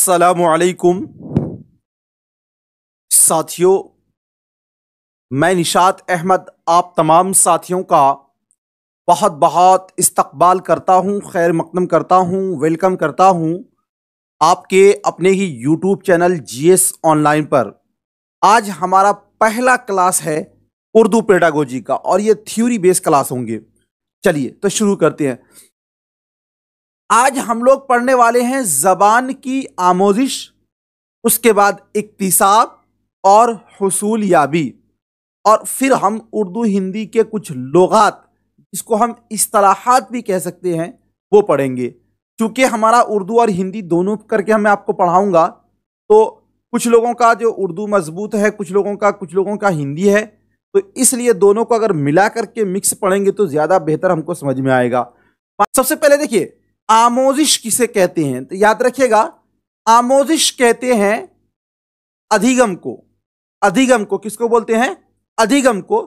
अस्सलामुअलैकुम साथियों, मैं निशात अहमद आप तमाम साथियों का बहुत बहुत इस्तकबाल करता हूं, खैर मकदम करता हूं, वेलकम करता हूं आपके अपने ही यूट्यूब चैनल जीएस ऑनलाइन पर। आज हमारा पहला क्लास है उर्दू पेडागोजी का और ये थ्योरी बेस्ड क्लास होंगे। चलिए तो शुरू करते हैं। आज हम लोग पढ़ने वाले हैं ज़बान की आमोजिश, उसके बाद इक्तिसाब और हुसूल याबी, और फिर हम उर्दू हिंदी के कुछ लुगात, जिसको हम इस्तिलाहात भी कह सकते हैं, वो पढ़ेंगे। क्योंकि हमारा उर्दू और हिंदी दोनों करके मैं आपको पढ़ाऊंगा, तो कुछ लोगों का जो उर्दू मजबूत है, कुछ लोगों का हिंदी है, तो इसलिए दोनों को अगर मिला करके मिक्स पढ़ेंगे तो ज़्यादा बेहतर हमको समझ में आएगा। सबसे पहले देखिए, आमोजिश किसे कहते हैं, तो याद रखिएगा, आमोजिश कहते हैं अधिगम को। अधिगम को किसको बोलते हैं? अधिगम को।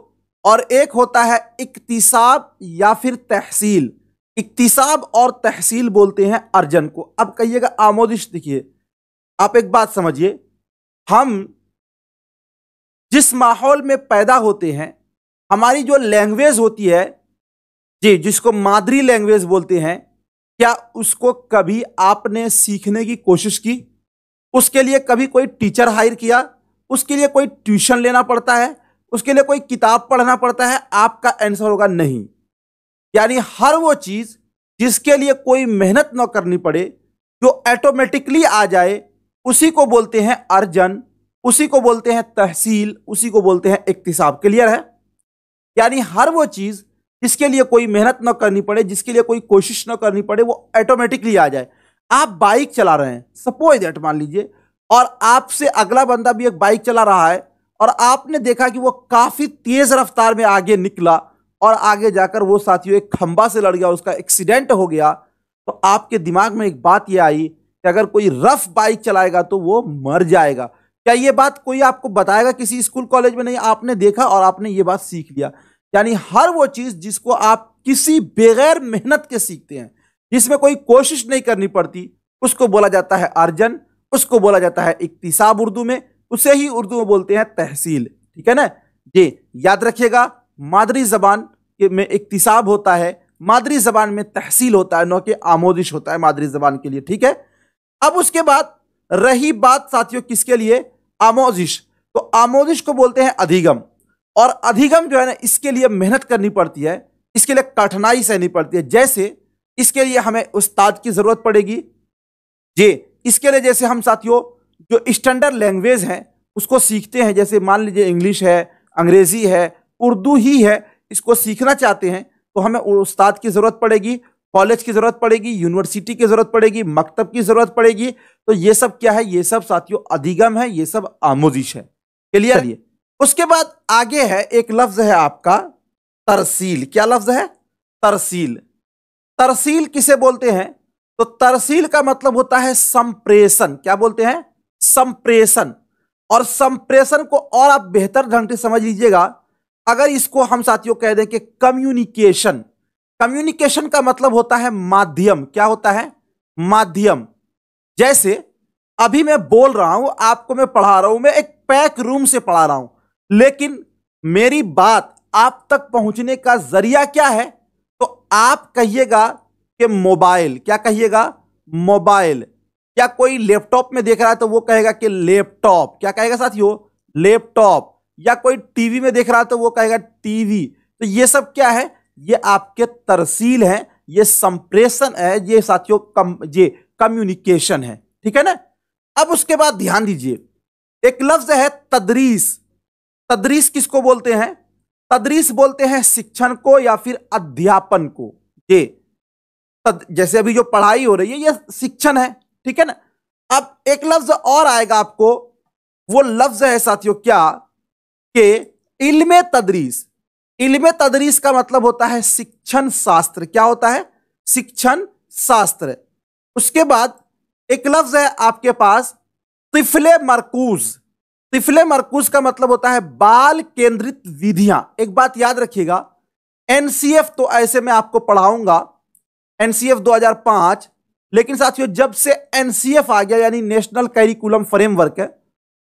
और एक होता है इक्तिसाब या फिर तहसील। इक्तिसाब और तहसील बोलते हैं अर्जन को। अब कहिएगा आमोजिश, देखिए आप एक बात समझिए, हम जिस माहौल में पैदा होते हैं, हमारी जो लैंग्वेज होती है जी, जिसको मादरी लैंग्वेज बोलते हैं, क्या उसको कभी आपने सीखने की कोशिश की? उसके लिए कभी कोई टीचर हायर किया? उसके लिए कोई ट्यूशन लेना पड़ता है? उसके लिए कोई किताब पढ़ना पड़ता है? आपका आंसर होगा नहीं। यानी हर वो चीज जिसके लिए कोई मेहनत न करनी पड़े, जो ऑटोमेटिकली आ जाए, उसी को बोलते हैं अर्जन, उसी को बोलते हैं तहसील, उसी को बोलते हैं इक्तिसाब। क्लियर है? यानी हर वो चीज जिसके लिए कोई मेहनत न करनी पड़े, जिसके लिए कोई कोशिश न करनी पड़े, वो ऑटोमेटिकली आ जाए। आप बाइक चला रहे हैं, सपोज दैट, मान लीजिए, और आपसे अगला बंदा भी एक बाइक चला रहा है और आपने देखा कि वो काफी तेज रफ्तार में आगे निकला और आगे जाकर वो साथियों एक खंबा से लड़ गया, उसका एक्सीडेंट हो गया, तो आपके दिमाग में एक बात ये आई कि अगर कोई रफ बाइक चलाएगा तो वो मर जाएगा। क्या ये बात कोई आपको बताएगा? किसी स्कूल कॉलेज में नहीं, आपने देखा और आपने ये बात सीख लिया। यानी हर वो चीज जिसको आप किसी बगैर मेहनत के सीखते हैं, जिसमें कोई कोशिश नहीं करनी पड़ती, उसको बोला जाता है अर्जन, उसको बोला जाता है इक्तिसाब उर्दू में, उसे ही उर्दू में बोलते हैं तहसील। ठीक है ना जी? याद रखिएगा, मादरी जबान में इक्तिसाब होता है, मादरी जबान में तहसील होता है, न कि आमोजिश होता है मादरी जबान के लिए। ठीक है? अब उसके बाद रही बात साथियों किसके लिए? आमोजिश। तो आमोजिश को बोलते हैं अधिगम, और अधिगम जो है ना, इसके लिए मेहनत करनी पड़ती है, इसके लिए कठिनाई सहनी पड़ती है। जैसे इसके लिए हमें उस्ताद की जरूरत पड़ेगी जी। इसके लिए जैसे हम साथियों जो स्टैंडर्ड लैंग्वेज है उसको सीखते हैं, जैसे मान लीजिए इंग्लिश है, अंग्रेजी है, उर्दू ही है, इसको सीखना चाहते हैं तो हमें उस्ताद की जरूरत पड़ेगी, कॉलेज की जरूरत पड़ेगी, यूनिवर्सिटी की जरूरत पड़ेगी, मकतब की जरूरत पड़ेगी। तो ये सब क्या है? ये सब साथियों अधिगम है, ये सब आमोजिश है। क्लियर? चलिए, उसके बाद आगे है एक लफ्ज है आपका तरसील। क्या लफ्ज है? तरसील। तरसील किसे बोलते हैं? तो तरसील का मतलब होता है संप्रेषण। क्या बोलते हैं? संप्रेषण। और संप्रेषण को और आप बेहतर ढंग से समझ लीजिएगा, अगर इसको हम साथियों कह दें कि कम्युनिकेशन। कम्युनिकेशन का मतलब होता है माध्यम। क्या होता है? माध्यम। जैसे अभी मैं बोल रहा हूं, आपको मैं पढ़ा रहा हूं, मैं एक पैक रूम से पढ़ा रहा हूं, लेकिन मेरी बात आप तक पहुंचने का जरिया क्या है? तो आप कहिएगा कि मोबाइल। क्या कहिएगा? मोबाइल। या कोई लैपटॉप में देख रहा है तो वो कहेगा कि लैपटॉप। क्या कहेगा साथियों? लैपटॉप। या कोई टीवी में देख रहा है तो वो कहेगा टीवी। तो ये सब क्या है? ये आपके तरसील है, ये संप्रेषण है, ये साथियों ये कम्युनिकेशन है। ठीक है ना? अब उसके बाद ध्यान दीजिए, एक लफ्ज है तदरीस। तदरीस किसको बोलते हैं? तदरीस बोलते हैं शिक्षण को या फिर अध्यापन को। ये जैसे अभी जो पढ़ाई हो रही है ये शिक्षण है। ठीक है ना? अब एक लफ्ज और आएगा आपको, वो लफ्ज है साथियों क्या? कि इल्मे तदरीस। इल्मे तदरीस का मतलब होता है शिक्षण शास्त्र। क्या होता है? शिक्षण शास्त्र। उसके बाद एक लफ्ज है आपके पास तिफले मरकूज। तिफले मरकूज का मतलब होता है बाल केंद्रित विधियां। एक बात याद रखिएगा, एनसीएफ तो ऐसे मैं आपको पढ़ाऊंगा, एनसीएफ 2005 लेकिन साथियों जब से एनसीएफ आ गया यानी नेशनल करिकुलम फ्रेमवर्क है,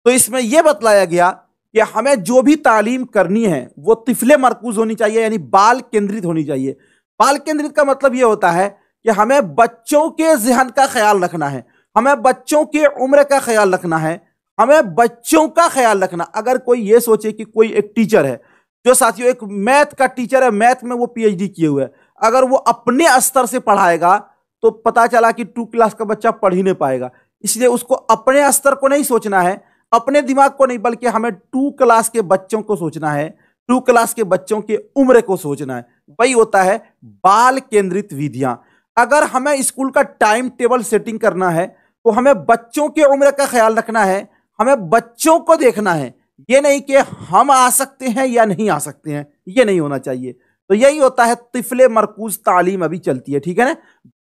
तो इसमें यह बतलाया गया कि हमें जो भी तालीम करनी है वो तिफले मरकूज होनी चाहिए, यानी बाल केंद्रित होनी चाहिए। बाल केंद्रित का मतलब यह होता है कि हमें बच्चों के ज़हन का ख्याल रखना है, हमें बच्चों की उम्र का ख्याल रखना है, हमें बच्चों का ख्याल रखना। अगर कोई ये सोचे कि कोई एक टीचर है जो साथियों एक मैथ का टीचर है, मैथ में वो पीएचडी किए हुए है, अगर वो अपने स्तर से पढ़ाएगा तो पता चला कि 2 क्लास का बच्चा पढ़ ही नहीं पाएगा। इसलिए उसको अपने स्तर को नहीं सोचना है, अपने दिमाग को नहीं, बल्कि हमें 2 क्लास के बच्चों को सोचना है, 2 क्लास के बच्चों की उम्र को सोचना है। वही होता है बाल केंद्रित विधियां। अगर हमें स्कूल का टाइम टेबल सेटिंग करना है तो हमें बच्चों की उम्र का ख्याल रखना है, हमें बच्चों को देखना है, ये नहीं कि हम आ सकते हैं या नहीं आ सकते हैं, ये नहीं होना चाहिए। तो यही होता है तिफले मरकूज तालीम अभी चलती है, ठीक है ना,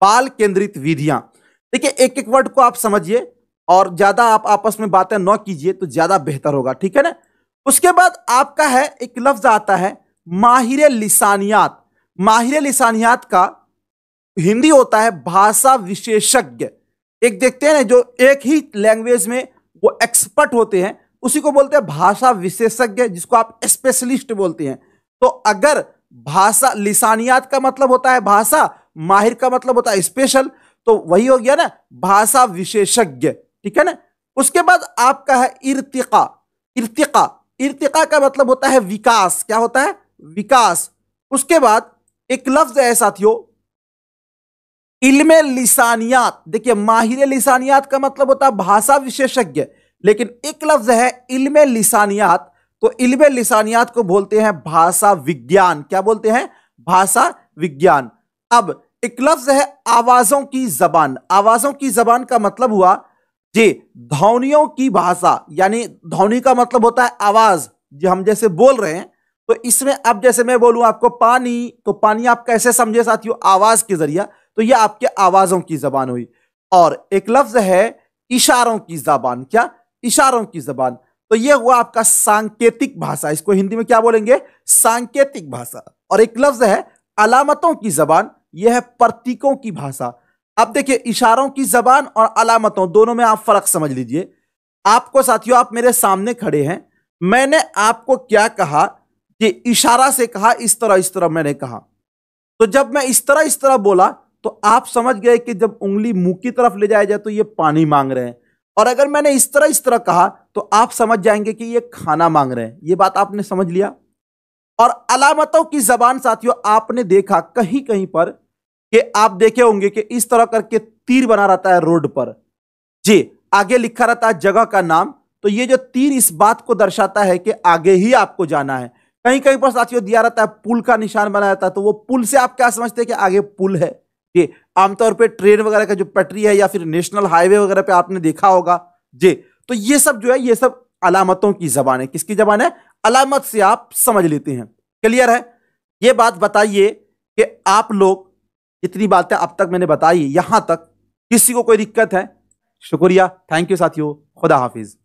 बाल केंद्रित विधियां। देखिए एक एक वर्ड को आप समझिए और ज्यादा आप आपस में बातें न कीजिए तो ज्यादा बेहतर होगा, ठीक है ना। उसके बाद आपका है एक लफ्ज आता है माहिर लिसानियात। माहिर लिसानियात का हिंदी होता है भाषा विशेषज्ञ। एक देखते हैं ना जो एक ही लैंग्वेज में वो एक्सपर्ट होते हैं उसी को बोलते हैं भाषा विशेषज्ञ, जिसको आप स्पेशलिस्ट बोलते हैं। तो अगर भाषा लिसानियात का मतलब होता है भाषा, माहिर का मतलब होता है स्पेशल, तो वही हो गया ना भाषा विशेषज्ञ, ठीक है ना। उसके बाद आपका है इर्तिका। इर्तिका, इर्तिका का मतलब होता है विकास। क्या होता है? विकास। उसके बाद एक लफ्ज है साथियों इल्मे लिसानियात। देखिए माहिर लिसानियात का मतलब होता है भाषा विशेषज्ञ, लेकिन एक लफ्ज है इल्मे लिसानियात, तो इल्मे लिसानियात को बोलते हैं भाषा विज्ञान। क्या बोलते हैं? भाषा विज्ञान। अब एक लफ्ज है आवाजों की जबान। आवाजों की जबान का मतलब हुआ जी ध्वनियों की भाषा, यानी ध्वनि का मतलब होता है आवाज, जो हम जैसे बोल रहे हैं। तो इसमें अब जैसे मैं बोलूं आपको पानी, तो पानी आप कैसे समझे साथियों? आवाज के जरिए। तो यह आपके आवाजों की जबान हुई। और एक लफ्ज है इशारों की जबान। क्या? इशारों की जबान। तो यह हुआ आपका सांकेतिक भाषा। इसको हिंदी में क्या बोलेंगे? सांकेतिक भाषा। और एक लफ्ज है अलामतों की जबान। यह है प्रतीकों की भाषा। अब देखिए इशारों की जबान और अलामतों दोनों में आप फर्क समझ लीजिए। आपको साथियों आप मेरे सामने खड़े हैं, मैंने आपको क्या कहा कि इशारा से कहा, इस तरह मैंने कहा। तो जब मैं इस तरह बोला तो आप समझ गए कि जब उंगली मुंह की तरफ ले जाया जाए तो ये पानी मांग रहे हैं, और अगर मैंने इस तरह कहा तो आप समझ जाएंगे कि ये खाना मांग रहे हैं। ये बात आपने समझ लिया। और अलामतों की जबान साथियों आपने देखा कहीं कहीं पर कि आप देखे होंगे कि इस तरह करके तीर बना रहता है रोड पर, जी आगे लिखा रहता है जगह का नाम। तो ये जो तीर इस बात को दर्शाता है कि आगे ही आपको जाना है। कहीं कहीं पर साथियों दिया रहता है पुल का निशान बनाया रहता है, तो वो पुल से आप क्या समझते हैं कि आगे पुल है। ये आमतौर पे ट्रेन वगैरह का जो पटरी है या फिर नेशनल हाईवे वगैरह पे आपने देखा होगा जी। तो ये सब जो है ये सब अलामतों की जबान है। किसकी जबान है? अलामत से आप समझ लेते हैं। क्लियर है? ये बात बताइए कि आप लोग जितनी बातें अब तक मैंने बताई यहां तक किसी को कोई दिक्कत है? शुक्रिया, थैंक यू साथियों, खुदा हाफिज।